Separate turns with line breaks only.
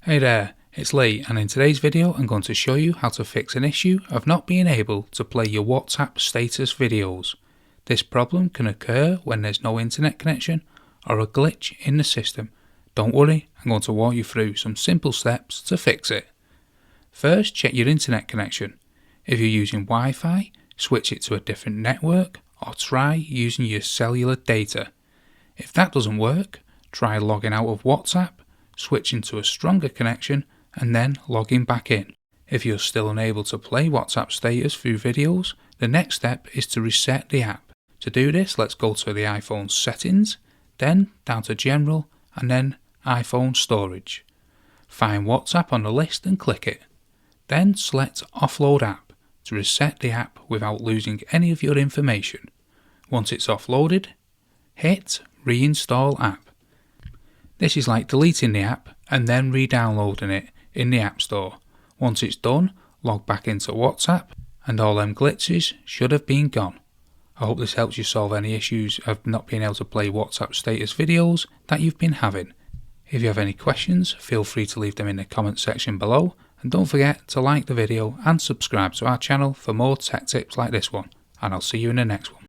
Hey there, it's Lee, and in today's video I'm going to show you how to fix an issue of not being able to play your WhatsApp status videos. This problem can occur when there's no internet connection or a glitch in the system. Don't worry, I'm going to walk you through some simple steps to fix it. First, check your internet connection. If you're using Wi-Fi, switch it to a different network or try using your cellular data. If that doesn't work, try logging out of WhatsApp, switching to a stronger connection and then logging back in. If you're still unable to play WhatsApp status through videos, the next step is to reset the app. To do this, let's go to the iPhone settings, then down to General and then iPhone Storage. Find WhatsApp on the list and click it. Then select Offload App to reset the app without losing any of your information. Once it's offloaded, hit Reinstall App. This is like deleting the app and then re-downloading it in the App Store. Once it's done, log back into WhatsApp and all them glitches should have been gone. I hope this helps you solve any issues of not being able to play WhatsApp status videos that you've been having. If you have any questions, feel free to leave them in the comment section below, and don't forget to like the video and subscribe to our channel for more tech tips like this one, and I'll see you in the next one.